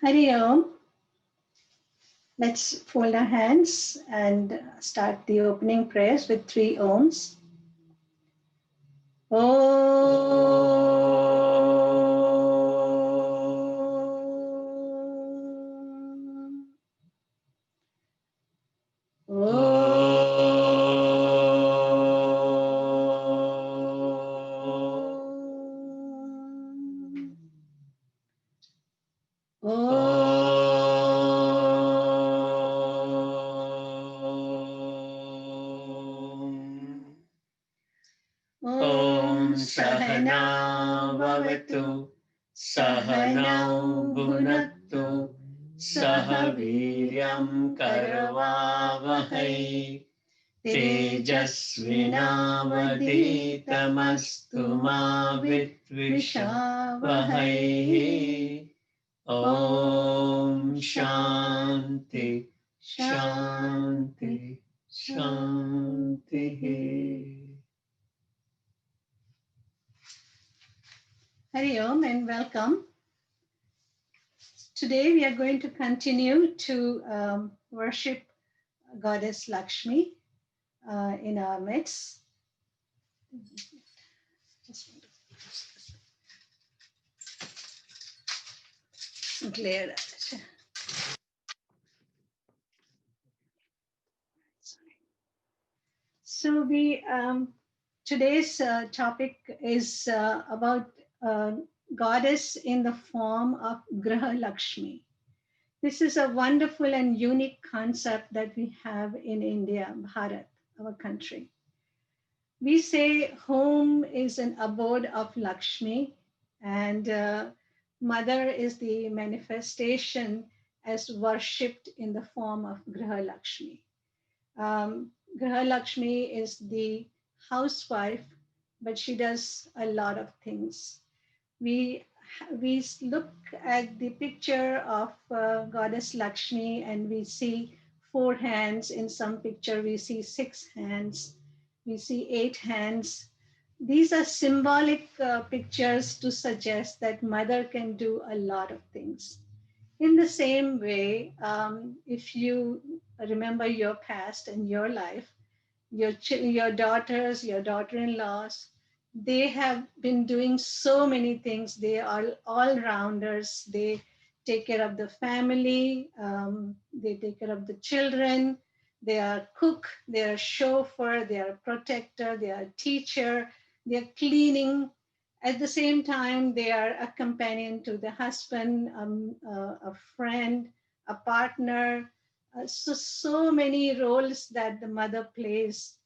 Hari Om. Let's fold our hands and start the opening prayers with three Oms. Om. Om Sahana Bhavatu Sahanau Bhunaktu Sahaviryam Karavavahai Tejasvinavaditamastu ma Vidvishavahai. Om Shanti Shanti Shanti. Hari Om and welcome. Today we are going to continue to worship Goddess Lakshmi in our midst. Just want to glare at it. So we today's topic is about goddess in the form of Grihalakshmi. This is a wonderful and unique concept that we have in India, Bharat, our country. We say home is an abode of Lakshmi, and mother is the manifestation as worshipped in the form of Grihalakshmi. Grihalakshmi is the housewife, but she does a lot of things. We look at the picture of Goddess Lakshmi and we see 4 hands. In some picture, we see 6 hands. We see 8 hands. These are symbolic pictures to suggest that mother can do a lot of things. In the same way, if you remember your past and your life, your daughters, your daughter-in-laws, they have been doing so many things. They are all-rounders. They take care of the family. They take care of the children. They are cook. They are chauffeur. They are protector. They are teacher. They are cleaning. At the same time, they are a companion to the husband, a friend, a partner. So many roles that the mother plays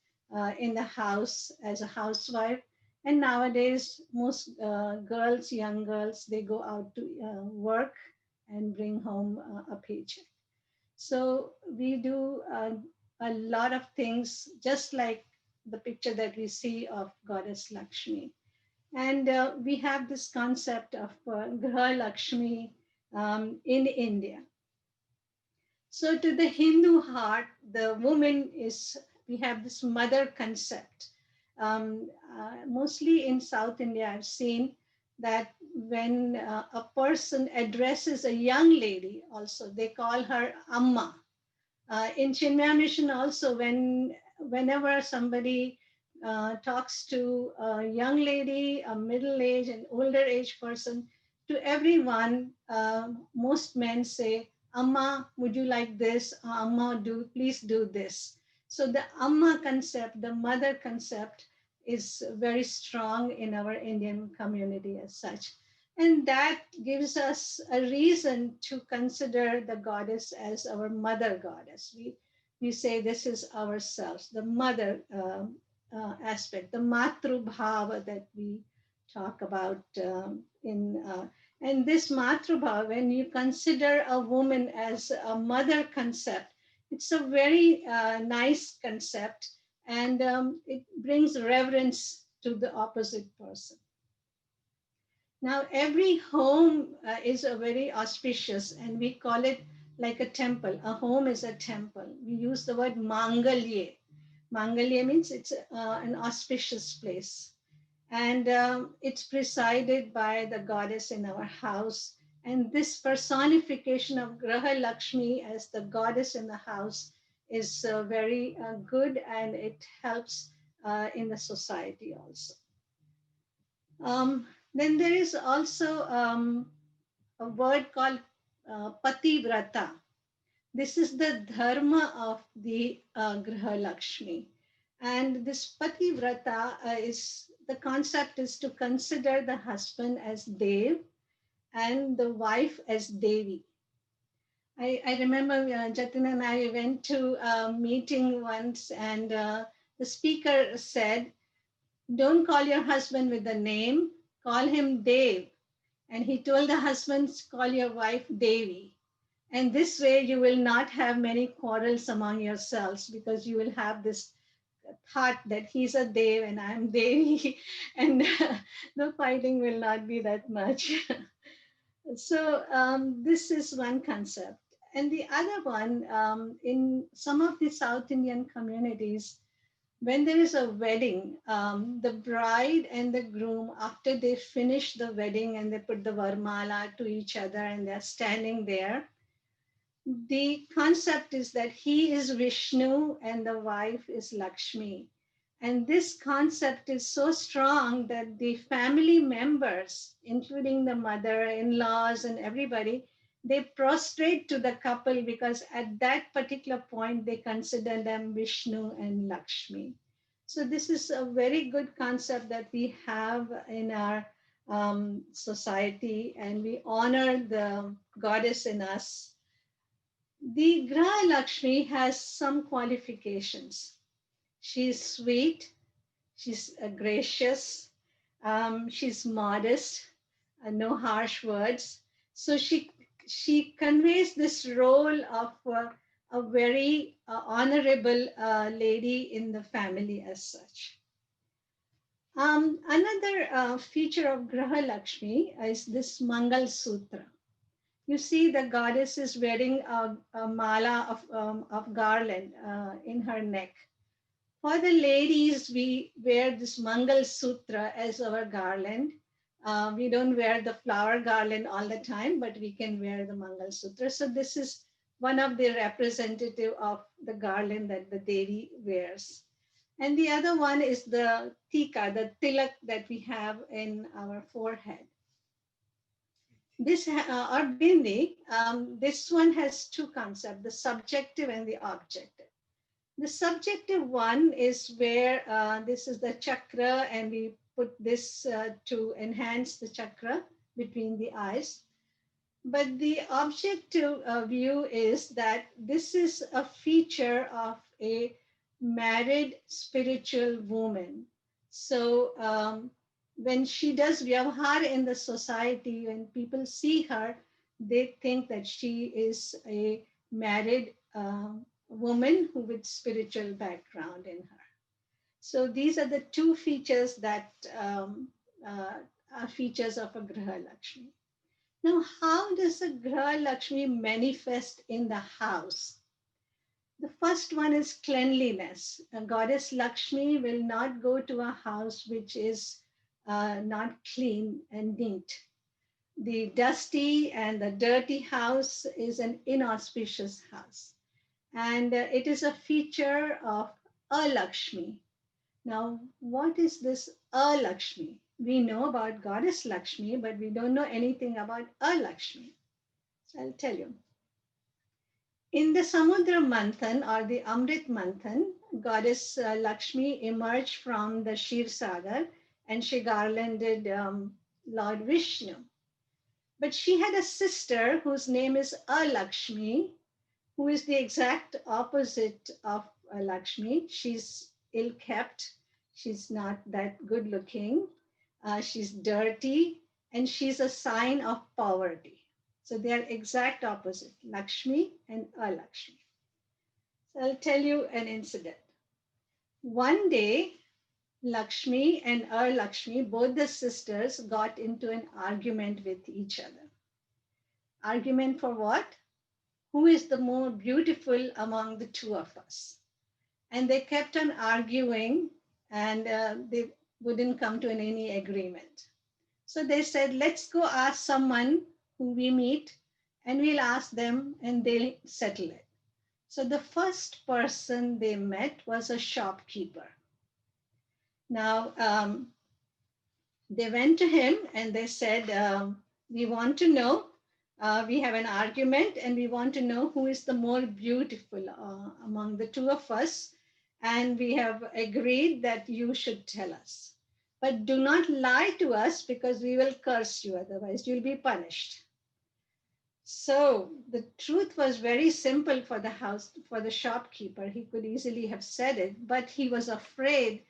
in the house as a housewife. And nowadays, most girls, young girls, they go out to work and bring home a paycheck. So we do a lot of things, just like the picture that we see of Goddess Lakshmi. And we have this concept of Griha Lakshmi in India. So to the Hindu heart, the woman is, we have this mother concept. Mostly in South India, I've seen that when a person addresses a young lady also, they call her Amma. In Chinmaya Mission also, whenever somebody talks to a young lady, a middle-aged and older age person, to everyone, most men say, Amma, would you like this? Amma, please do this. So the Amma concept, the mother concept, is very strong in our Indian community as such. And that gives us a reason to consider the goddess as our mother goddess. We say this is ourselves, the mother aspect, the matru bhava that we talk about and this matru bhava, when you consider a woman as a mother concept, it's a very nice concept, and it brings reverence to the opposite person. Now, every home is a very auspicious, and we call it like a temple. A home is a temple. We use the word mangalye. Mangalye means it's an auspicious place. And it's presided by the goddess in our house. And this personification of Graha Lakshmi as the goddess in the house is very good, and it helps in the society also. Then there is also a word called Pativrata. This is the dharma of the Graha Lakshmi. And this Pativrata is the concept is to consider the husband as Dev and the wife as Devi. I remember Jatin and I went to a meeting once, and the speaker said, "Don't call your husband with the name, call him Dev." And he told the husbands, "Call your wife Devi." And this way, you will not have many quarrels among yourselves, because you will have this thought that he's a Dev and I'm Devi, and the fighting will not be that much. So this is one concept. And the other one, in some of the South Indian communities, when there is a wedding, the bride and the groom, after they finish the wedding and they put the varmala to each other and they're standing there, the concept is that he is Vishnu and the wife is Lakshmi. And this concept is so strong that the family members, including the mother, in laws, and everybody, they prostrate to the couple, because at that particular point they consider them Vishnu and Lakshmi. So, this is a very good concept that we have in our society, and we honor the goddess in us. The Graha Lakshmi has some qualifications. She's sweet, she's gracious, she's modest, no harsh words. So she conveys this role of a very honorable lady in the family as such. Another feature of Graha Lakshmi is this Mangal Sutra. You see, the goddess is wearing a mala of garland in her neck. For the ladies, we wear this Mangal Sutra as our garland. We don't wear the flower garland all the time, but we can wear the Mangal Sutra. So this is one of the representative of the garland that the Devi wears. And the other one is the tika, the tilak that we have in our forehead. This or bindi, this one has two concepts: the subjective and the objective. The subjective one is where this is the chakra, and we put this to enhance the chakra between the eyes. But the objective view is that this is a feature of a married spiritual woman. So when she does vyavhar in the society, when people see her, they think that she is a married woman who with spiritual background in her. So these are the two features that are features of a Graha Lakshmi. Now, how does a Graha Lakshmi manifest in the house? The first one is cleanliness. A goddess Lakshmi will not go to a house which is not clean and neat. The dusty and the dirty house is an inauspicious house. And it is a feature of a Lakshmi. Now, what is this a Lakshmi? We know about goddess Lakshmi, but we don't know anything about a Lakshmi. So I'll tell you. In the Samudra Manthan or the Amrit Manthan, goddess Lakshmi emerged from the Shir Sagar, and she garlanded Lord Vishnu. But she had a sister whose name is Alakshmi, who is the exact opposite of Lakshmi. She's ill kept, she's not that good looking, she's dirty, and she's a sign of poverty. So they are exact opposite, Lakshmi and Alakshmi. So I'll tell you an incident. One day, Lakshmi and Lakshmi, both the sisters, got into an argument with each other. Argument for what? Who is the more beautiful among the two of us? And they kept on arguing, and they wouldn't come to any agreement. So they said, let's go ask someone who we meet, and we'll ask them and they'll settle it. So the first person they met was a shopkeeper. Now, they went to him and they said, we want to know, we have an argument and we want to know who is the more beautiful among the two of us. And we have agreed that you should tell us. But do not lie to us because we will curse you, otherwise, you'll be punished. So the truth was very simple for the shopkeeper. He could easily have said it, but he was afraid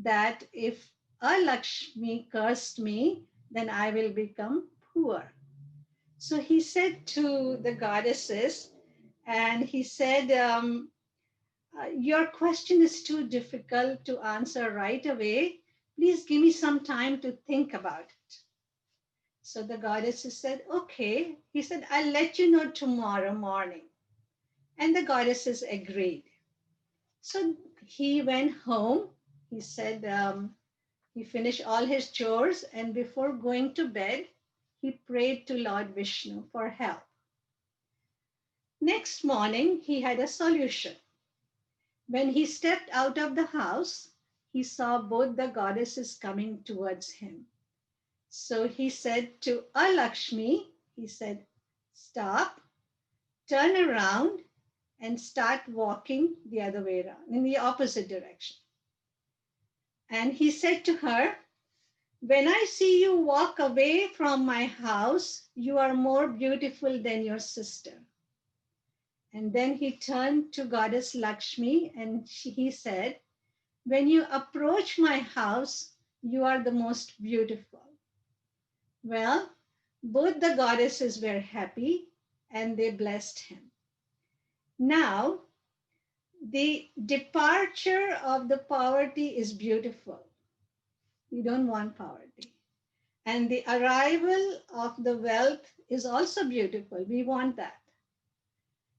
that if a Lakshmi cursed me, then I will become poor. So he said to the goddesses, and he said, your question is too difficult to answer right away. Please give me some time to think about it. So the goddesses said, okay. He said, I'll let you know tomorrow morning. And the goddesses agreed. So he went home. He said, he finished all his chores, and before going to bed, he prayed to Lord Vishnu for help. Next morning, he had a solution. When he stepped out of the house, he saw both the goddesses coming towards him. So he said to Alakshmi, he said, stop, turn around, and start walking the other way around, in the opposite direction. And he said to her, when I see you walk away from my house, you are more beautiful than your sister. And then he turned to Goddess Lakshmi and he said, when you approach my house, you are the most beautiful. Well, both the goddesses were happy and they blessed him. Now, the departure of the poverty is beautiful. You don't want poverty. And the arrival of the wealth is also beautiful. We want that.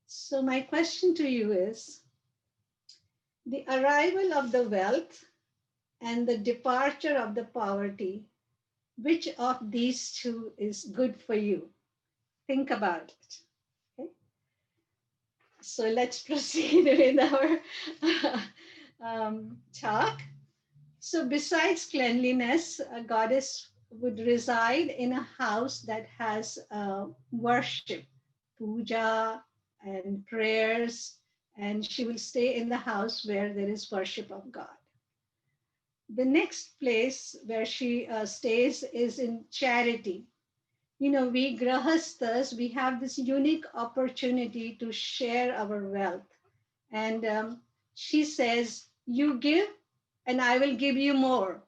So, my question to you is the arrival of the wealth and the departure of the poverty, which of these two is good for you? Think about it. Okay? So let's proceed with our talk. So besides cleanliness, a goddess would reside in a house that has worship, puja, and prayers, and she will stay in the house where there is worship of God. The next place where she stays is in charity. You know, we grahasthas, we have this unique opportunity to share our wealth. And she says, you give and I will give you more.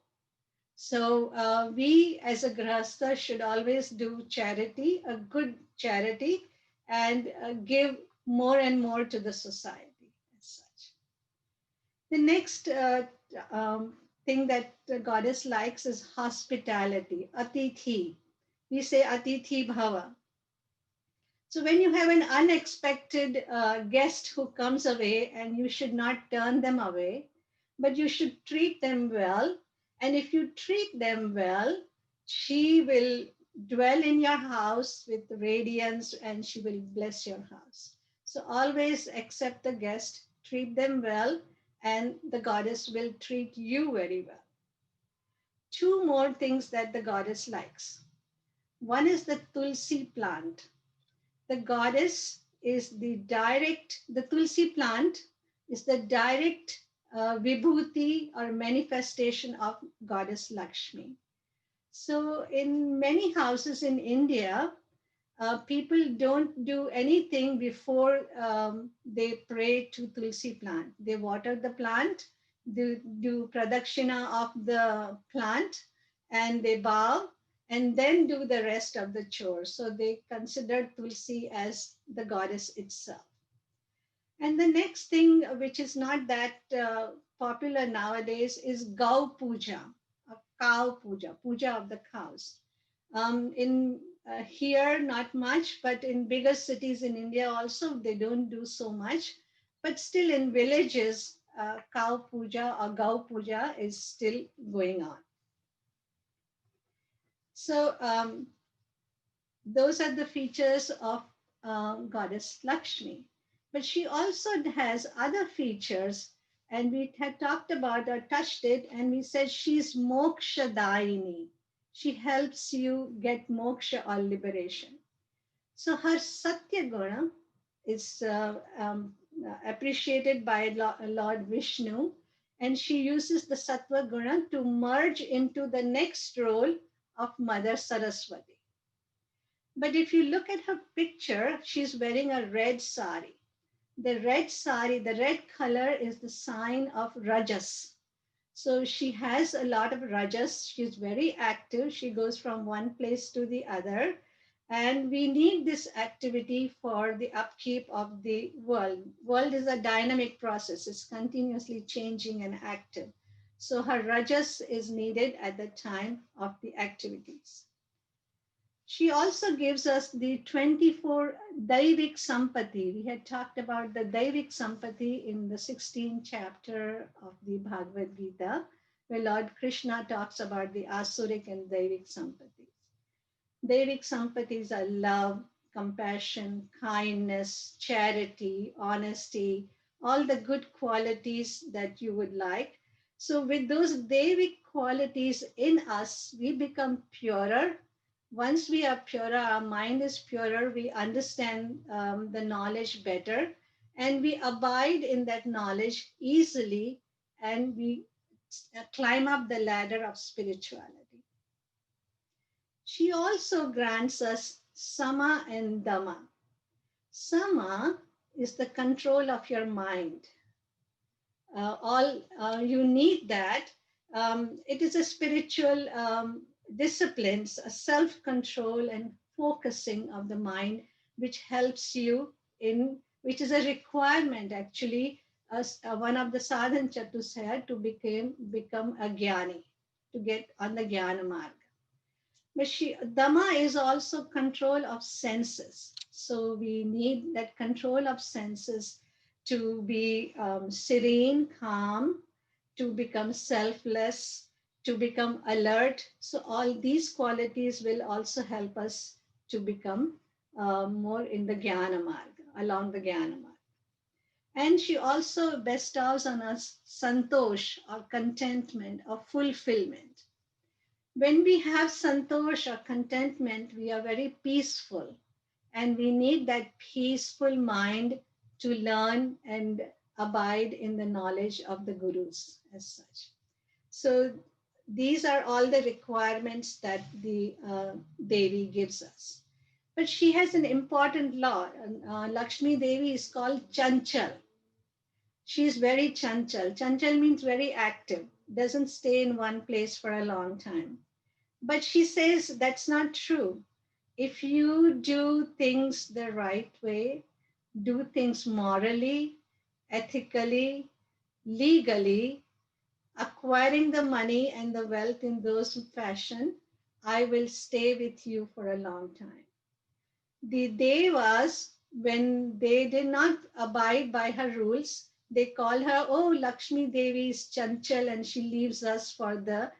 So we as a grahastha should always do charity, a good charity, and give more and more to the society as such. The next thing that the goddess likes is hospitality, atithi. We say atithi bhava. So when you have an unexpected guest who comes away, and you should not turn them away, but you should treat them well. And if you treat them well, she will dwell in your house with radiance and she will bless your house. So always accept the guest, treat them well, and the goddess will treat you very well. Two more things that the goddess likes. One is the tulsi plant. The goddess is the tulsi plant is the direct vibhuti or manifestation of goddess Lakshmi. So in many houses in India, people don't do anything before they pray to tulsi plant. They water the plant, do pradakshina of the plant, and they bow and then do the rest of the chores. So they consider tulsi as the goddess itself. And the next thing, which is not that popular nowadays, is Gau Puja, a cow puja, puja of the cows. In here, not much, but in bigger cities in India also, they don't do so much. But still, in villages, cow puja or Gau Puja is still going on. So Those are the features of goddess Lakshmi. But she also has other features, and we had talked about or touched it, and we said she's moksha daini. She helps you get moksha or liberation. So her Satya Guna is appreciated by Lord Vishnu, and she uses the Sattva Guna to merge into the next role of Mother Saraswati. But if you look at her picture, she's wearing a red sari. The red sari, the red color is the sign of Rajas. So she has a lot of rajas. She's very active. She goes from one place to the other. And we need this activity for the upkeep of the world. World is a dynamic process. It's continuously changing and active. So her rajas is needed at the time of the activities. She also gives us the 24 Daivik Sampati. We had talked about the Daivik Sampati in the 16th chapter of the Bhagavad Gita, where Lord Krishna talks about the Asuric and Daivik Sampatis. Daivik Sampatis are love, compassion, kindness, charity, honesty, all the good qualities that you would like. So, with those Daivik qualities in us, we become purer. Once we are purer, our mind is purer, we understand the knowledge better, and we abide in that knowledge easily, and we climb up the ladder of spirituality. She also grants us sama and dhamma. Sama is the control of your mind. All You need that. It is a spiritual discipline, a self-control and focusing of the mind, which helps you in, which is a requirement actually, as one of the sadhan chatusaya to become a jnani, to get on the jnana marg. But Dhamma is also control of senses. So we need that control of senses to be serene, calm, to become selfless, to become alert. So all these qualities will also help us to become more in the Jnana Marga, along the Jnana Marga. And she also bestows on us santosh or contentment or fulfillment. When we have santosh or contentment, we are very peaceful, and we need that peaceful mind to learn and abide in the knowledge of the gurus as such. So these are all the requirements that the Devi gives us. But she has an important law. Lakshmi Devi is called Chanchal. She is very chanchal. Chanchal means very active, doesn't stay in one place for a long time. But she says that's not true. If you do things the right way, do things morally, ethically, legally, acquiring the money and the wealth in those fashion, I will stay with you for a long time. The Devas, when they did not abide by her rules, they call her, oh, Lakshmi Devi is Chanchal and she leaves us for the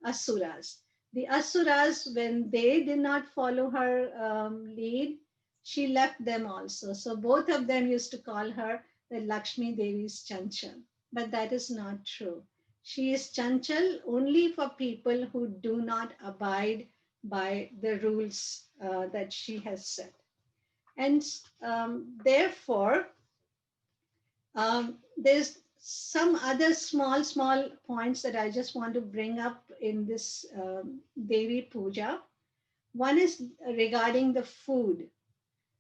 Asuras. The Asuras, when they did not follow her lead, she left them also. So both of them used to call her the Lakshmi Devi is Chanchal. But that is not true. She is Chanchal only for people who do not abide by the rules that she has set. And therefore, there's some other small points that I just want to bring up in this Devi Puja. One is regarding the food,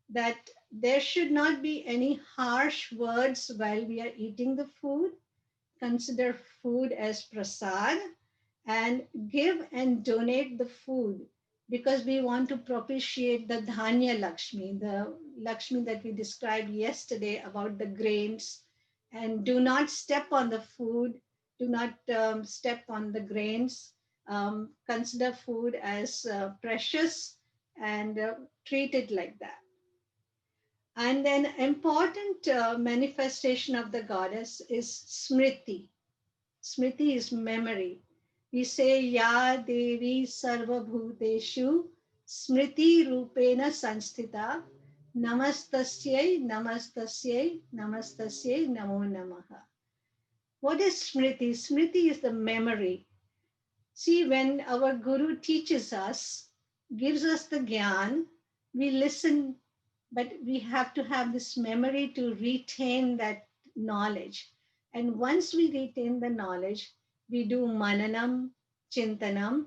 that there should not be any harsh words while we are eating the food. Consider food as prasad and give and donate the food, because we want to propitiate the Dhanya Lakshmi, the Lakshmi that we described yesterday about the grains. And do not step on the food, do not step on the grains. Consider food as precious and treat it like that. And then important manifestation of the goddess is Smriti. Smriti is memory. We say, Ya Devi Sarva Bhuteshu Smriti Rupena Sanstita. Namastasyai, Namastasyai, Namastasyai, Namo Namaha. What is Smriti? Smriti is the memory. See, when our Guru teaches us, gives us the Gyan, we listen, but we have to have this memory to retain that knowledge. And once we retain the knowledge, we do Mananam, Chintanam,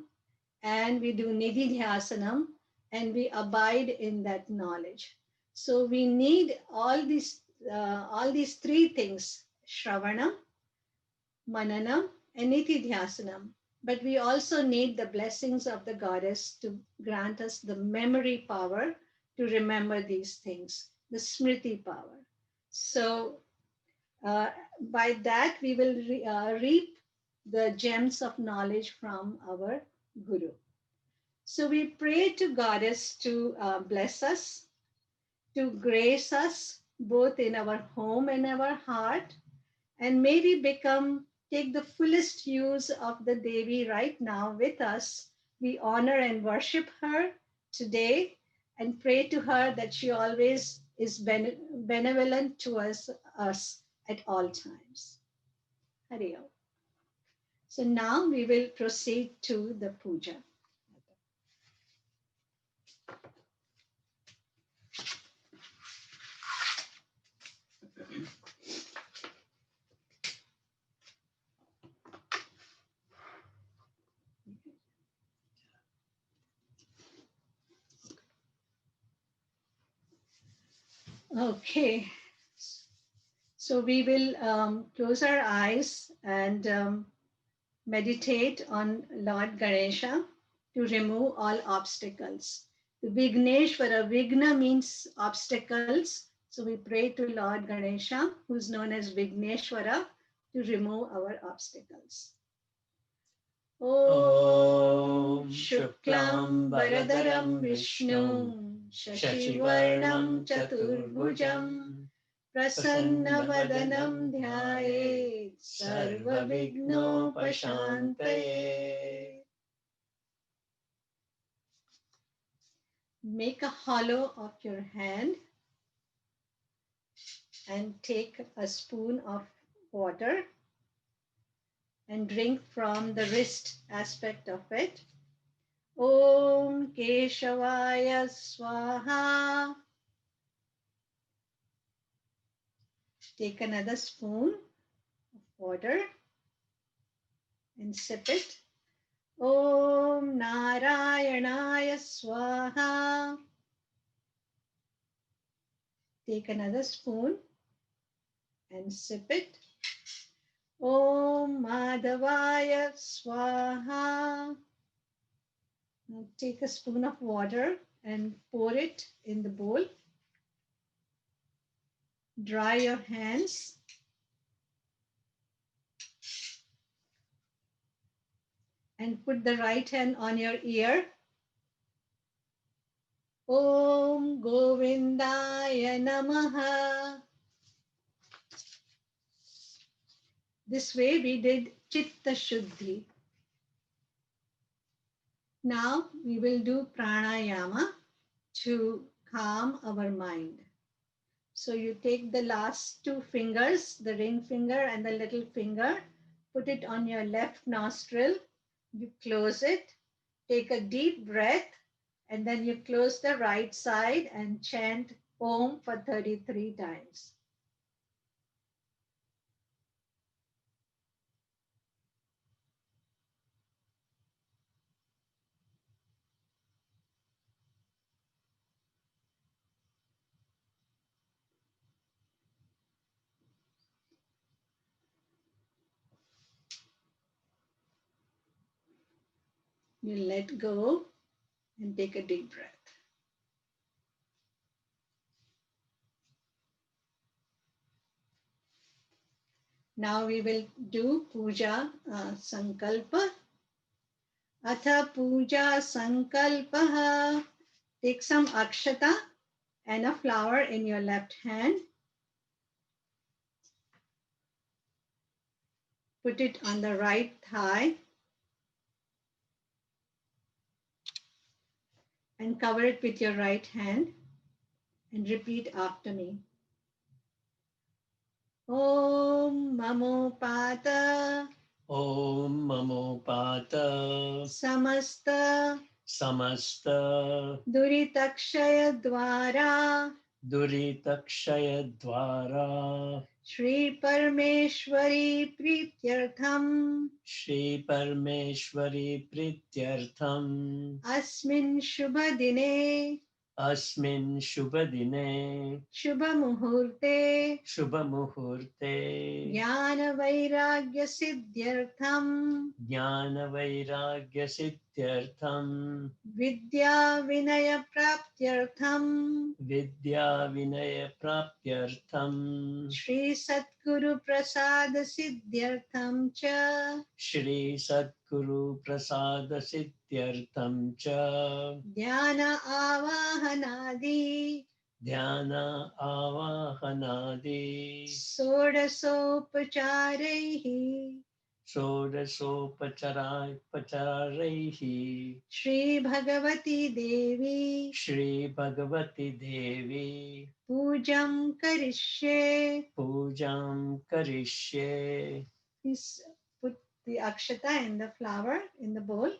and we do Nididhyasanam, and we abide in that knowledge. So we need all these three things: Shravanam, Mananam, and Nitidhyasanam. But we also need the blessings of the goddess to grant us the memory power to remember these things, the Smriti power. So uh, by that, we will reap the gems of knowledge from our Guru. So we pray to goddess to bless us, to grace us both in our home and our heart, and may we take the fullest use of the Devi right now with us. We honor and worship her today and pray to her that she always is benevolent to us at all times. Hari Om. So now we will proceed to the puja. Okay, so we will close our eyes and meditate on Lord Ganesha to remove all obstacles. The Vigneshwara, Vigna means obstacles. So we pray to Lord Ganesha, who's known as Vigneshwara, to remove our obstacles. Om Shuklam Varadaram Vishnu Shashivarnam Chaturbhujam Prasannavadanam Dhyayet Sarvavighnopashantaye. Make a hollow of your hand and take a spoon of water and drink from the wrist aspect of it. Om Keshavaya Swaha. Take another spoon of water and sip it. Om Narayanaya Swaha. Take another spoon and sip it. Om Madhavaya Swaha. Now take a spoon of water and pour it in the bowl. Dry your hands. And put the right hand on your ear. Om Govindaya Namaha. This way we did Chitta Shuddhi. Now we will do pranayama to calm our mind. So you take the last two fingers, the ring finger and the little finger, put it on your left nostril, you close it, take a deep breath, and then you close the right side and chant Om for 33 times. You let go and take a deep breath. Now we will do puja sankalpa. Atha puja sankalpaha. Take some akshata and a flower in your left hand. Put it on the right thigh. and cover it with your right hand and repeat after me. Om Mamopata Om Mamopata Samasta Samasta Duritakshaya Dwara Duritakshaya Dwara Shri Parameshwari Prityartham Shri Parmeshwari Prityartham Asmin Shubhadine Asmin Shubhadine Shubhamuhurte Shubhamuhurte Jnana Siddhyartham Jnana Vairagya Siddhyartham Vidya Vinaya Praptyartham Vidya Vinaya Prapyartham Shri Satguru Prasada Siddhyartham Cha Shri Sadguru Prasada Siddhyartham Cha Dhyana Avahanadi Dhyana Avahanadi Sodasopacharaihi Shodasopacharaihi Shri Bhagavati Devi Shri Bhagavati Devi Pujam Karishye. Pujam Karishye. Please put the akshata and the flower in the bowl.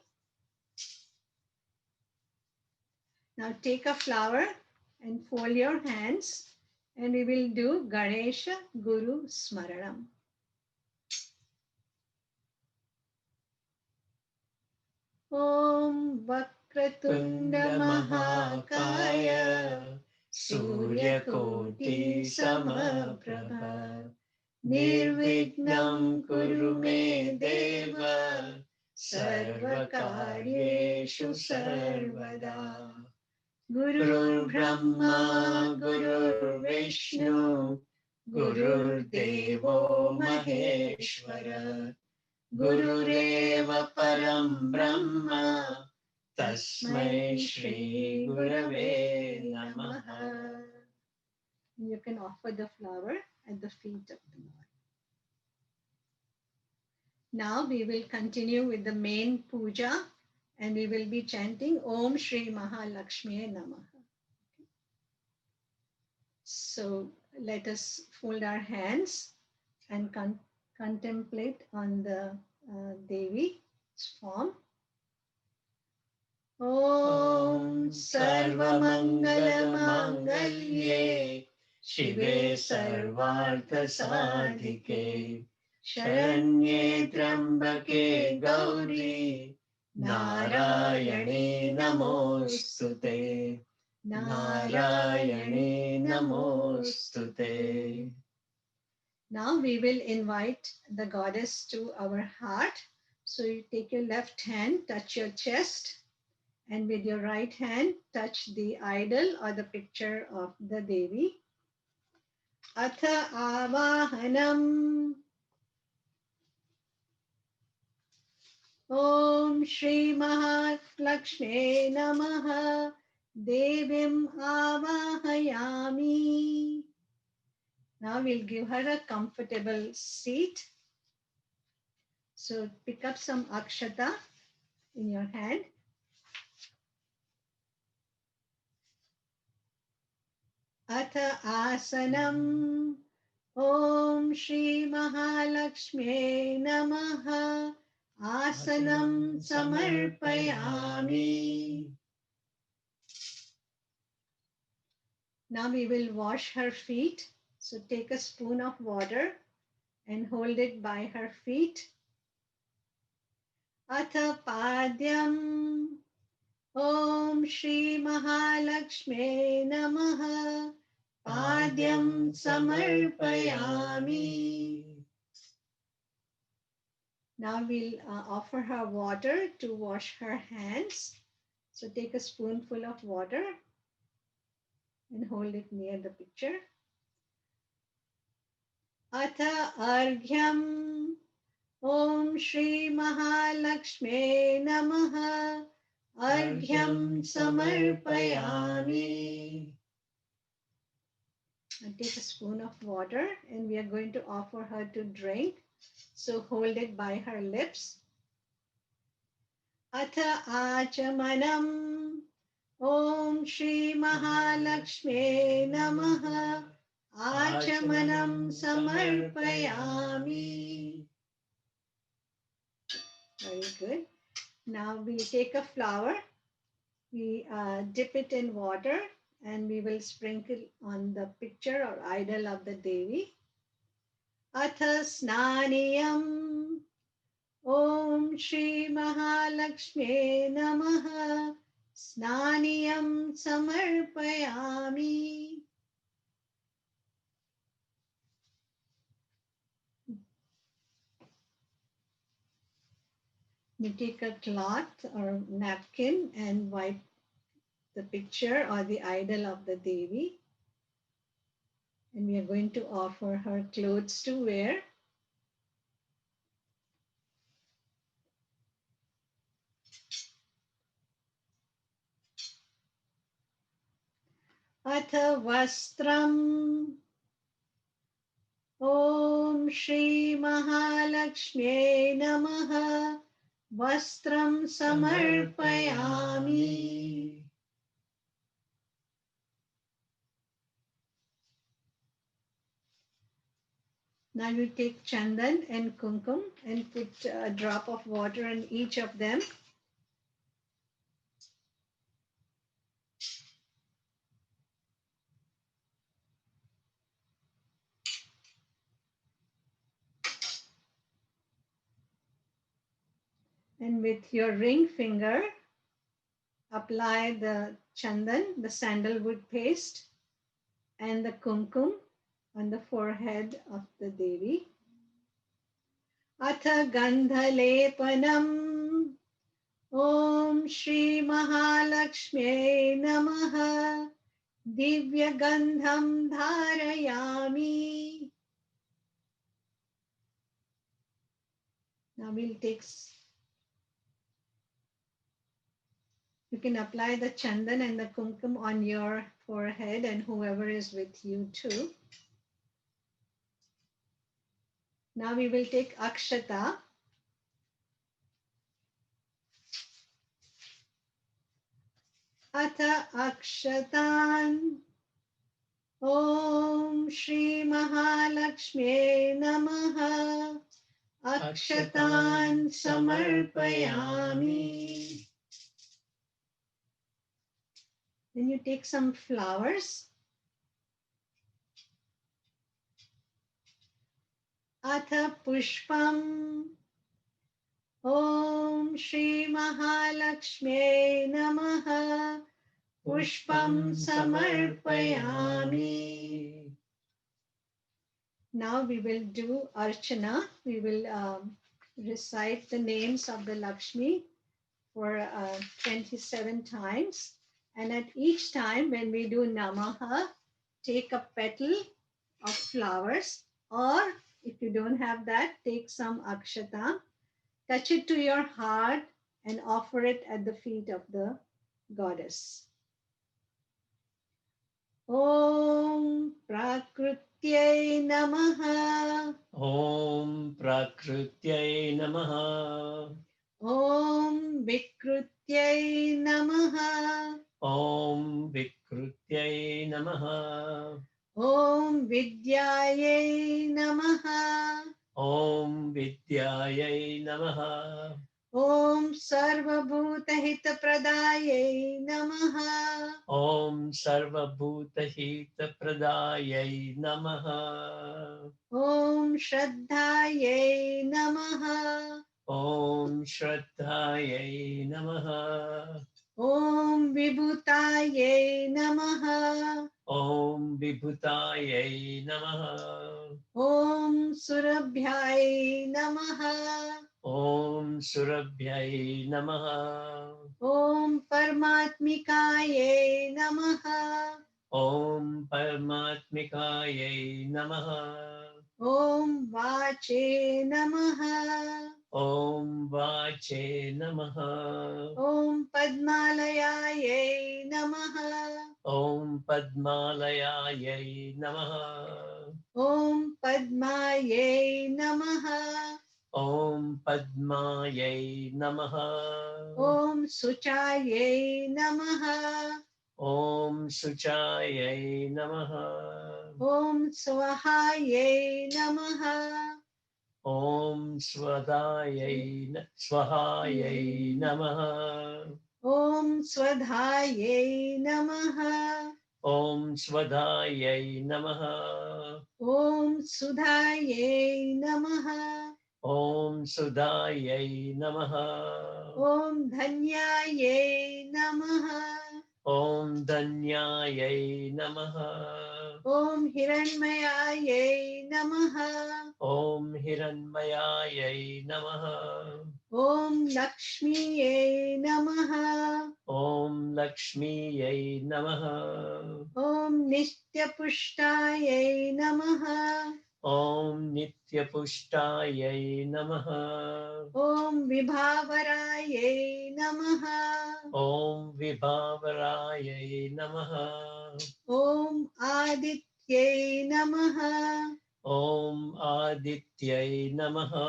Now take a flower and fold your hands and we will do Ganesha Guru Smaranam. Om Vakratunda Tunda Mahakaya Mahakaya Suryakoti Suryakoti Samaprabha Samaprabha Nirvignam Nirvignam Kuru Kuru Me Me Deva Deva Sarvakaryeshu Sarvakaryeshu Sarvada Sarvada Gurur Gurur Brahma Brahma Gurur Gurur Vishnu Vishnu Gurur Gurur Devo Devo Maheshwara Maheshwara Gurureva Gurureva Param Param Brahma Brahma Tasmai Tasmai Shri Shri Gurave Gurave Namaha. Namaha. You can offer the flower at the feet of the Lord. Now we will continue with the main puja and we will be chanting Om Shri Mahalakshmi Namaha. So let us fold our hands and contemplate on the Devi's form. Om Om Sarvamangala Sarvamangala Mangalye Mangalye Shive Shive Sarvartha Sarvartha Sadhike Sadhike Sharanye Sharanye Trambake Trambake Gauri Gauri Narayane Narayane Namostute Namostute Narayane Narayane Namostute. Namostute. Now we will invite the goddess to our heart. So you take your left hand, touch your chest, and with your right hand, touch the idol or the picture of the Devi. Atha Avahanam Om Shri Mahalakshmi Namaha Devim Avahayami. Now we'll give her a comfortable seat. So pick up some akshata in your hand. Atha Asanam Om Shri Mahalakshmi Namaha Asanam Asanam Samarpayami. Samarpayami. Now we will wash her feet. So take a spoon of water and hold it by her feet. Atha Padyam Om Shri Mahalakshmi Namaha Padyam Padyam Samarpayami. Samarpayami. Now we'll offer her water to wash her hands. So take a spoonful of water and hold it near the picture. Atha Arghyam Om Shri Mahalakshmi Namaha Arghyam Argyam Samarpayami. Samarpayami. And take a spoon of water and we are going to offer her to drink. So hold it by her lips. Atha Achamanam ॐ श्री महालक्ष्म्यै नमः आचमनं समर्पयामि. Very good. Now we'll take a flower. We dip it in water and we will sprinkle on the picture or idol of the Devi. Atha snaniyam. Om Shri Mahalakshmi Namaha. Snaniyam samarpayami. You take a cloth or napkin and wipe the picture or the idol of the Devi. And we are going to offer her clothes to wear. Atha vastram. Om Shri Mahalakshmi Namaha. Vastram samarpayami. Now you take chandan and kumkum and put a drop of water in each of them. And with your ring finger, apply the chandan, the sandalwood paste, and the kumkum on the forehead of the Devi. Atha gandhalepanam. Om Shri Mahalakshmi Namaha. Divya gandham dharayami. Now we'll take, you can apply the chandan and the kumkum on your forehead and whoever is with you too. Now we will take akshata. Atha akshatan. Om Shri Mahalakshmi Namaha. Akshatan samarpayami. Then you take some flowers. Atha pushpam. Om Shri Mahalakshmi Namaha. Pushpam samarpayami. Now we will do archana. We will recite the names of the Lakshmi for 27 times. And at each time when we do namaha, take a petal of flowers, or if you don't have that, take some akshata, touch it to your heart and offer it at the feet of the goddess. Om Prakrutyai Namaha. Om Prakrutyai Namaha. Om Vikrutyai Namaha. Om Vikrutyai Namaha. Om Vidyayai Namaha. Om Vidyayai Namaha. Om Sarvabhutahita Pradayai Namaha. Om Sarvabhutahita Pradayai Namaha. Om Shraddhayai Namaha. Om Shraddhayai Namaha. Om Vibhutayai Namaha. Om Vibhutayai Namaha. Om Surabhyai Namaha. Om Surabhyai Namaha. Om Paramatmikaye Namaha. Om Paramatmikaye Namaha. Om Vache Namaha. Om Vache Namaha. Om Padmalayaye Namaha. Om Padmalayayai Namaha. Om Padmaye Namaha. Om Padmayai Namaha. Om Suchaye Namaha. Om Suchayai Namaha. Om Swahaye Namaha. Om Swahayai Namaha. Om Swadhaye Namaha. Om Swadhayai Namaha. Om Sudhaye Namaha. Om Sudhayai Namaha. Om Dhanyaye Namaha. Om Danyayai Namaha. Om Hiranmayaye Namaha. Om Hiranmayayai Namaha. Om Lakshmiye Namaha. Om Lakshmiyai Namaha. Om Nityapushtaye Namaha. Om Nityapushtaye Namaha. Om Vibhavaraye Namaha. Om Vibhavaraye Namaha. Om Aditye Namaha. Om Adityai Namaha.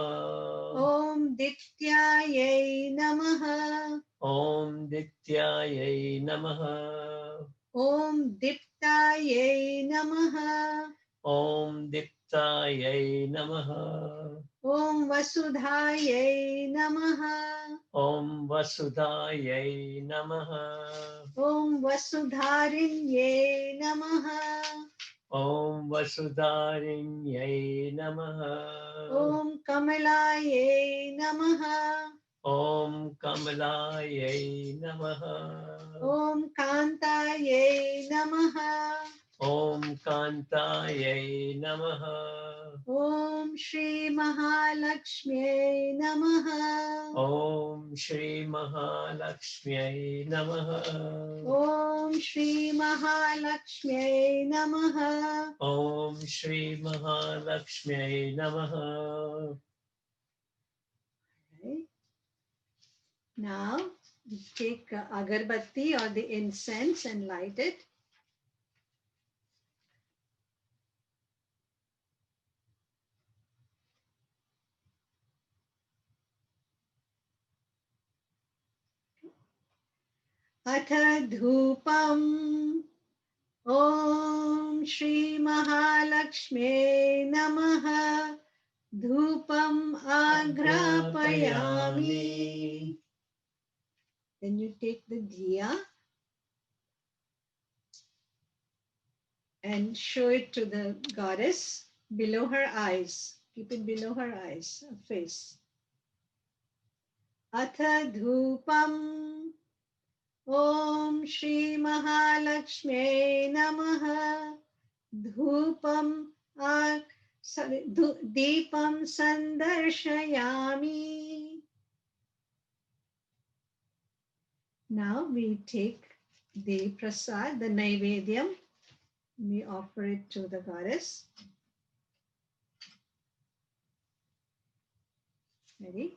Om Dityaye Namaha. Om Dityayai Namaha. Om Diptaye Namaha. Om Diptayai Namaha. Om Vasudhaye Namaha. Om Vasudhayai Namaha. Om Vasudharinye Namaha. Om Vasudharinyai Namaha. Om Kamalaye Namaha. Om Kamalayai Namaha. Om Kantaye Namaha. Om Kantayai Namaha. Om Shri Mahalakshmi Namaha. Om Shri Mahalakshmi Namaha. Om Shri Mahalakshmi Namaha. Om Shri Mahalakshmi Namaha. Right. Now we take agarbatti or the incense and light it. Atha dhupam Om Shri Mahalakshmi Namaha. Dhupam agrapayami. Then you take the diya and show it to the goddess below her eyes. Keep it below her eyes, face. Atha dhupam Om Shri Mahalakshmi Namaha. Dhupam Deepam Sandarshayami. Now we take the prasad, the naivedyam. We offer it to the goddess. Ready?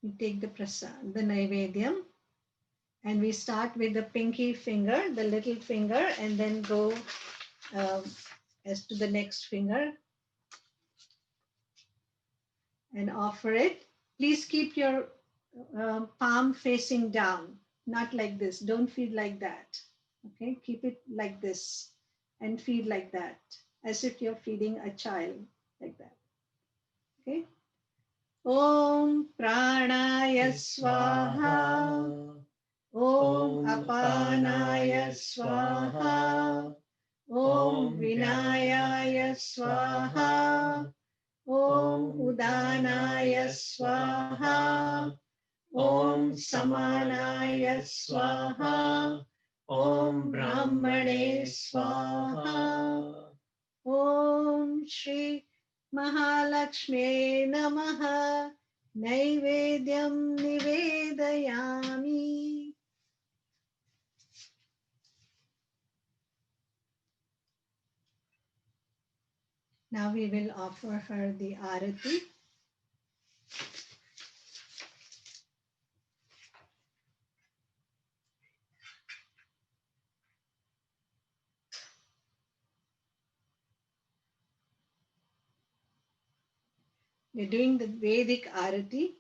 We take the prasad, the naivedyam, and we start with the pinky finger, the little finger, and then go as to the next finger and offer it. Please keep your palm facing down, not like this. Don't feed like that. Okay, keep it like this and feed like that, as if you're feeding a child, like that. Okay. Om Pranaya Swaha. Om Apanaya Swaha. Om Vinayaya Swaha. Om Udanaya Swaha. Om Samanaya Swaha. Om Brahmane Swaha. Om Shri Mahalakshmi Namaha. Naivedyam Nivedayami. Now we will offer her the arati. We're doing the Vedic Arati.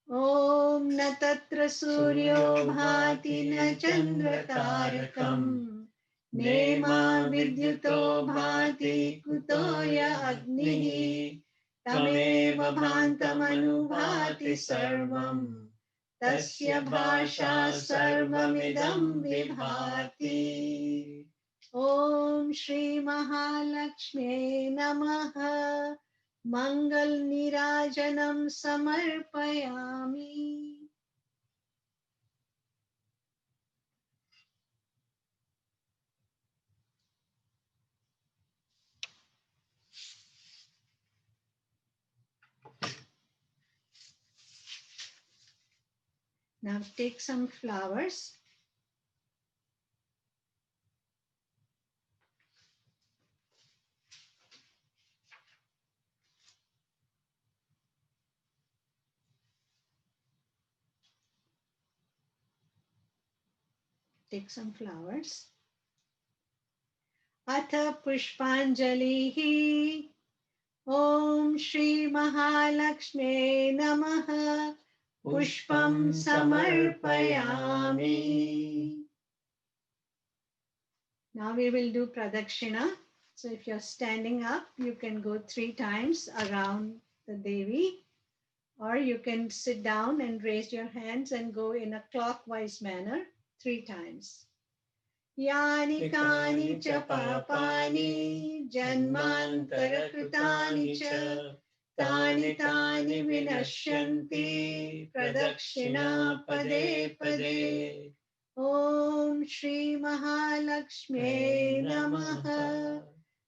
Om na tatra suryo bhati na chandra tarakam nema vidyuto bhati kutoya agnihi tameva bhantamanu bhati sarvam tasya bhasha sarvamidam vibhati. Om Shri Mahalakshmi Namaha Mangal Nirajanam Samarpayami. Now take some flowers. Take some flowers. Atha Pushpanjalihi. Om Shri Mahalakshmi Namaha. Pushpam Samarpayami. Now we will do Pradakshina. So if you're standing up, you can go 3 times around the Devi, or you can sit down and raise your hands and go in a clockwise manner 3 times. Yani kani cha papani janmantarakritani cha tani tani vinashyanti pradakshina pade pade. Om Shri Mahalakshmi Namaha.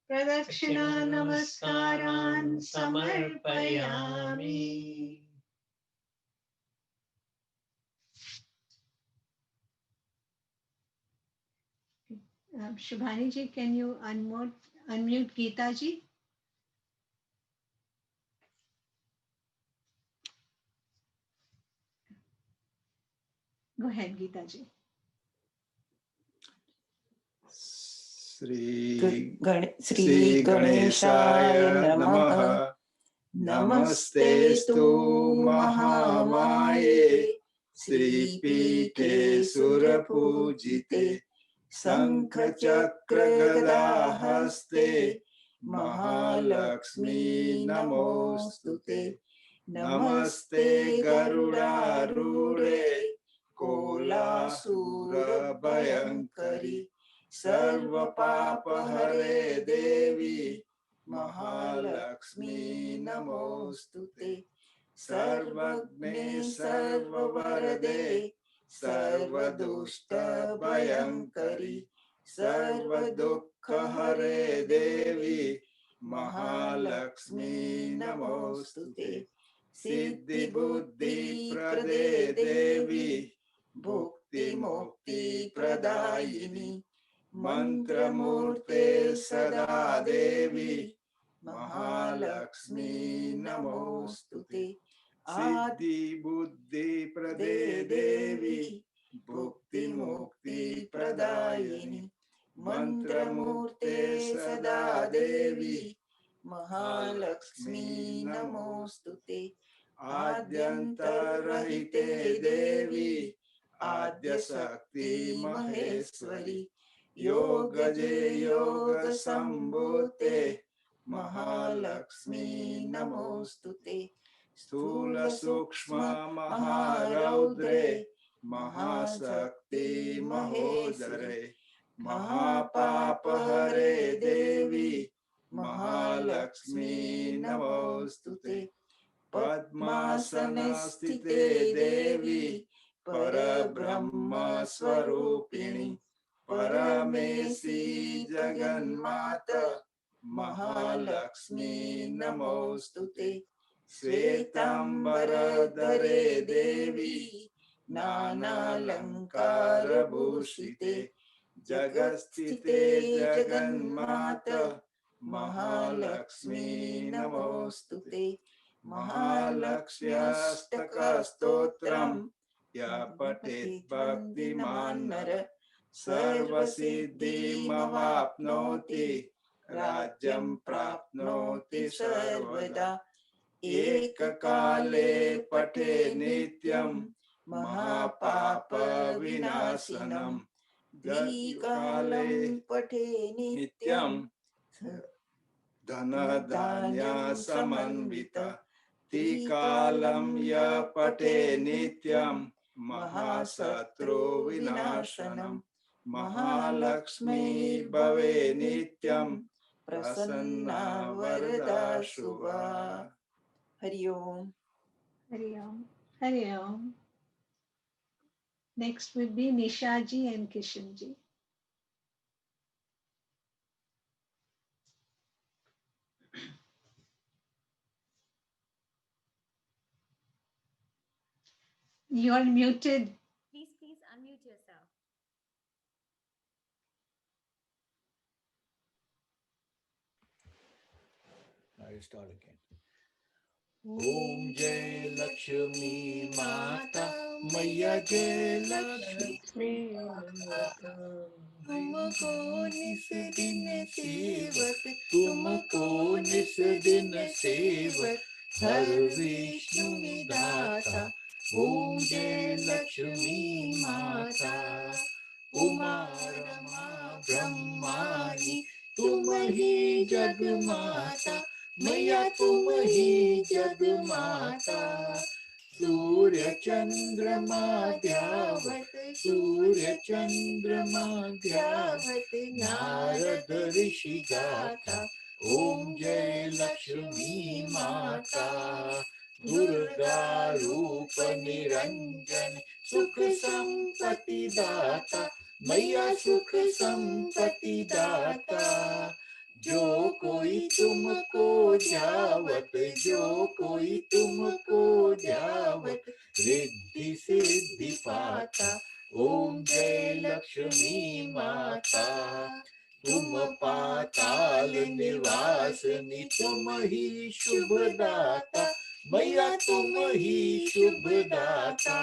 Pradakshina Namaskaran Samarpayami. Shubhani ji, can you unmute Geeta ji? Go ahead, Geeta ji. Shri Ganeshaya Namaha. Namaste tu Mahamaye. Shri Pite Surapujite. Sankha Chakra Gada Haste. Mahalakshmi Namostute. Namaste Garuda Rure. Kola Sura Bhayankari. Sarva Papa Hare Devi. Mahalakshmi Namostute. Sarvagni Sarvavarade. Sarvadushta Bhayankari. Sarvadukha Hare Devi. Mahalakshmi Namostute. Siddhi Buddhi Prade Devi. Bhukti Mukti Pradayini. Mantramurte Sada Devi. Mahalakshmi Namostute. Siddhi Buddhi Prade Devi. Bhukti Mukti Pradayini. Mantramurte Sada Devi. Mahalakshmi Namostute. Adyantarahite Devi. Adya Sakti Maheswari. Yogaje Yoga Sambhute. Mahalakshmi Namostute. Sthula Sukshma Maharaudre. Mahasakti Mahodare. Mahapapahare Devi. Mahalakshmi Namostute. Padmasanasthite Devi. Parabrahma Swarupini. Paramesi Jagannmata. Mahalakshmi Namostute. Svetambaradhare Devi. Nana Lankara Bhushite. Jagasthite Jagannmata. Mahalakshmi Namostute. Mahalakshmyastaka stotram. Ya patit bhaktiman nara. Sarvasiddhim avapnoti. Rajyam prapnoti sarvada. एककाले पठे नित्यं महापापविनाशनम् द्विकालं पठे नित्यं धनधान्यसमन्वित त्रिकालं य पठे नित्यं महाशत्रुविनाशनम् महालक्ष्मी भवे नित्यं प्रसन्ना वरदा शुभा। हरि ओम। Hari Om. Hari Om. Next would be Nishaji and Kishanji. You're muted. Please unmute yourself. I start again. Om Jai Lakshmi Mata Maya Jai Lakshmi माता तुमको निस दिन सेवक तुमको निस दिन सेवक हर विष्णु विधाता ओम जय लक्ष्मी माता उमा रमा ब्रह्माणी तुम ही जग माता मैया तुम ही जग माता सूर्य चंद्रमा ध्यावत सूर्य चंद्रमा ध्यावत नारद ऋषि गाथा ओम जय लक्ष्मी माता दुर्गा रूप निरंजन सुख संपत्ति दाता मैया सुख संपत्ति दाता जो कोई तुमको ध्यावत जो कोई तुमको ध्यावत रिद्धि सिद्धि पाता ओम जय लक्ष्मी माता तुम पाताल निवासिनी तुम ही शुभ दाता मैया तुम ही शुभ दाता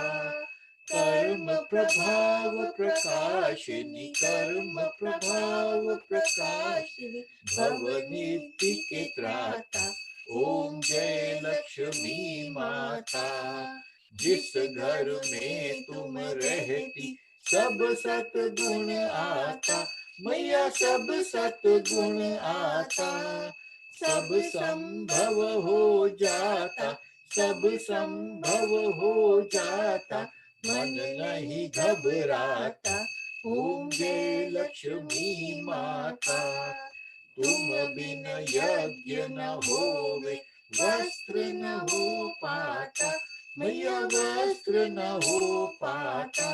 कर्म प्रभाव प्रकाशिनी कर्म प्रभाव प्रकाशिनी भवनीति के त्राता ओम जय लक्ष्मी माता जिस घर में तुम रहती सब सतगुण आता मैया सब सतगुण आता सब संभव हो जाता सब संभव हो जाता मन नहीं घबराता ओम जय लक्ष्मी माता तुम बिन यज्ञ न होवे वस्त्र न हो पाता मैया वस्त्र न हो पाता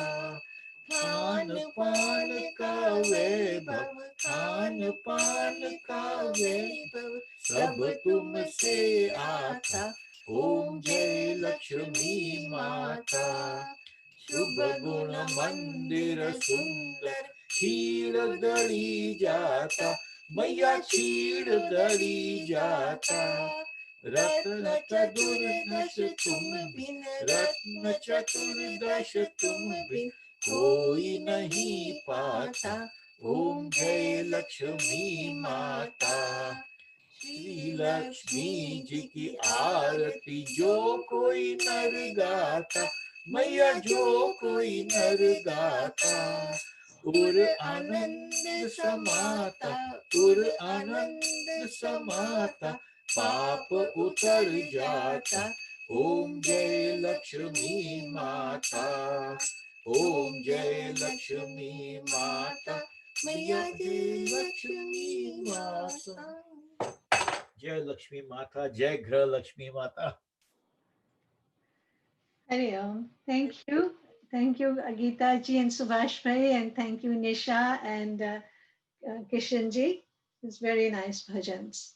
खान पान का वैभव खान पान का वैभव सब तुमसे आता ओम जय लक्ष्मी माता शुभ गुण मंदिर सुंदर क्षीर गढ़ी जाता मैया क्षीर गढ़ी जाता रत्न चतुर्दश तुम बिन रत्न चतुर्दश तुम बिन कोई नहीं पाता ओम जय लक्ष्मी माता श्री लक्ष्मी जी की आरती जो कोई नर गाता मैया जो कोई नर गाता उर आनंद समाता उर आनंद समाता पाप उतर जाता ओम जय लक्ष्मी माता ओम जय लक्ष्मी माता मैया जय लक्ष्मी माता जय लक्ष्मी माता जय गृह लक्ष्मी माता Hari Om. Thank you. Thank you, Agita ji and Subhash Bhai, and thank you, Nisha and Kishan ji. It's very nice bhajans.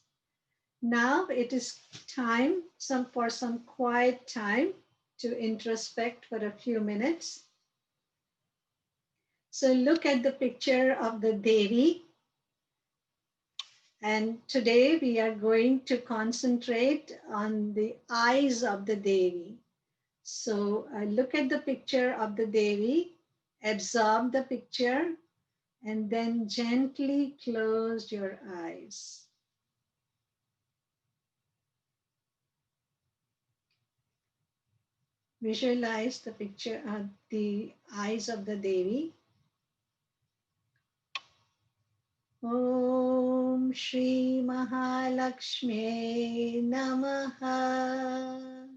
Now it is time for some quiet time to introspect for a few minutes. So look at the picture of the Devi. And today we are going to concentrate on the eyes of the Devi. So look at the picture of the Devi, absorb the picture, and then gently close your eyes. Visualize the picture of the eyes of the Devi. Om Shri Mahalakshmi Namaha.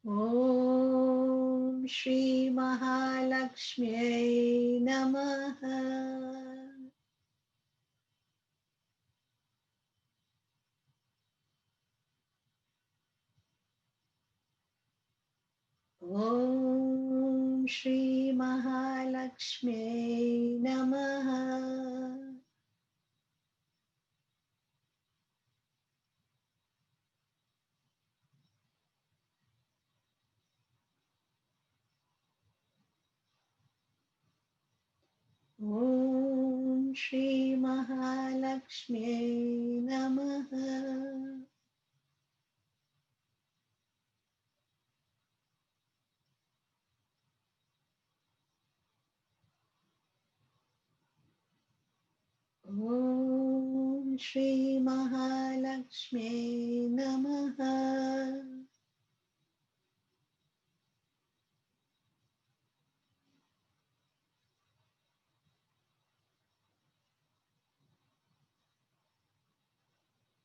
Om Shri Mahalakshmi Namaha. Om Shri Mahalakshmi Namaha. Om Shri Mahalakshmi Namaha. Om Shri Mahalakshmi Namaha.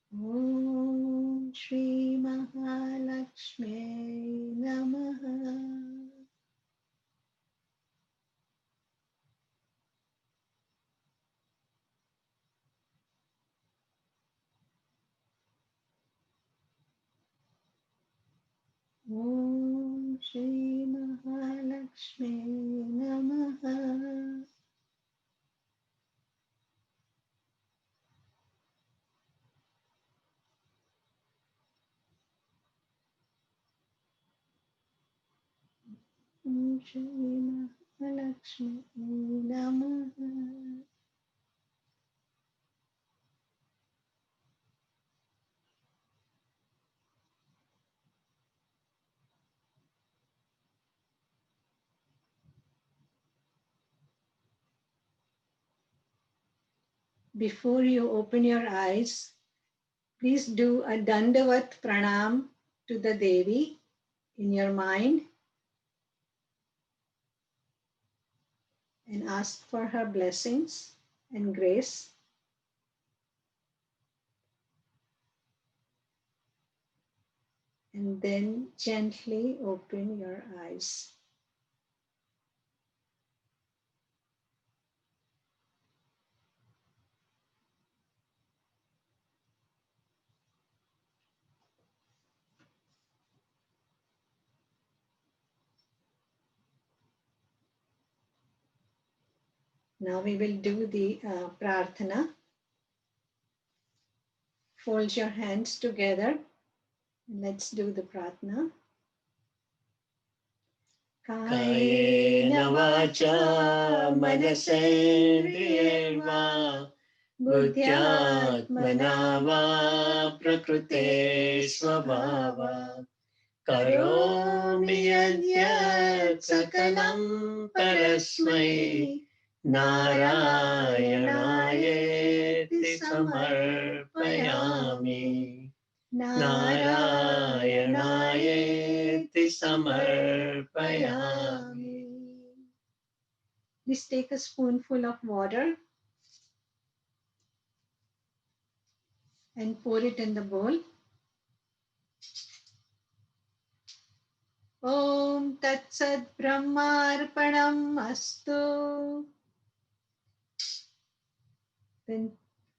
Om Shri Mahalakshmi Namaha. Om Shri Mahalakshmi Namaha. Om Shri Mahalakshmi Namaha. Before you open your eyes, please do a Dandavat Pranam to the Devi in your mind and ask for her blessings and grace. And then gently open your eyes. Now we will do the prarthana. Fold your hands together. Let's do the prarthana. कायेन वाचा मनसेन्द्रियैर्वा बुद्ध्यात्मना वा प्रकृते स्वभावात् करोमि यद्यत् सकलं परस्मै नारायणायेति समर्पयामि नारायणायेति समर्पयामि. Please take a spoonful of water and pour it in the bowl. Om Tat Sat Brahmarpanam Astu. Then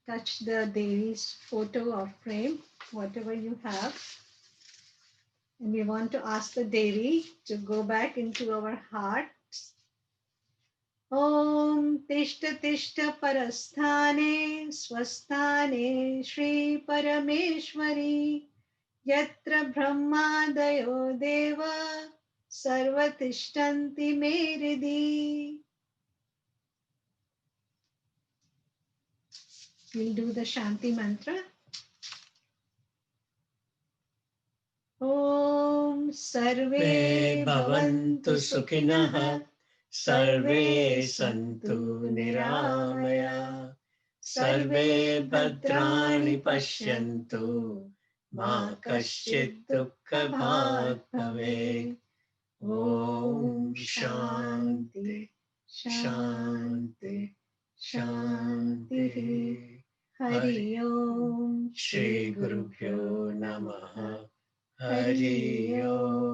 touch the Devi's photo or frame, whatever you have. And we want to ask the Devi to go back into our hearts. Om Tishta Tishta Parasthane Swasthane Shri Parameshwari Yatra Brahmadayo Deva Sarvatishtanti Meridi. We'll do the Shanti mantra. Om Sarve Bhavantu Sukhinah सर्वे सन्तु निरामया, सर्वे भद्राणि पश्यन्तु, मा कश्चित् दुःखभाग् भवेत्। ॐ शान्ति शान्ति शान्तिः। हरि ओम। श्री गुरुभ्यो नमः। हरि ओम।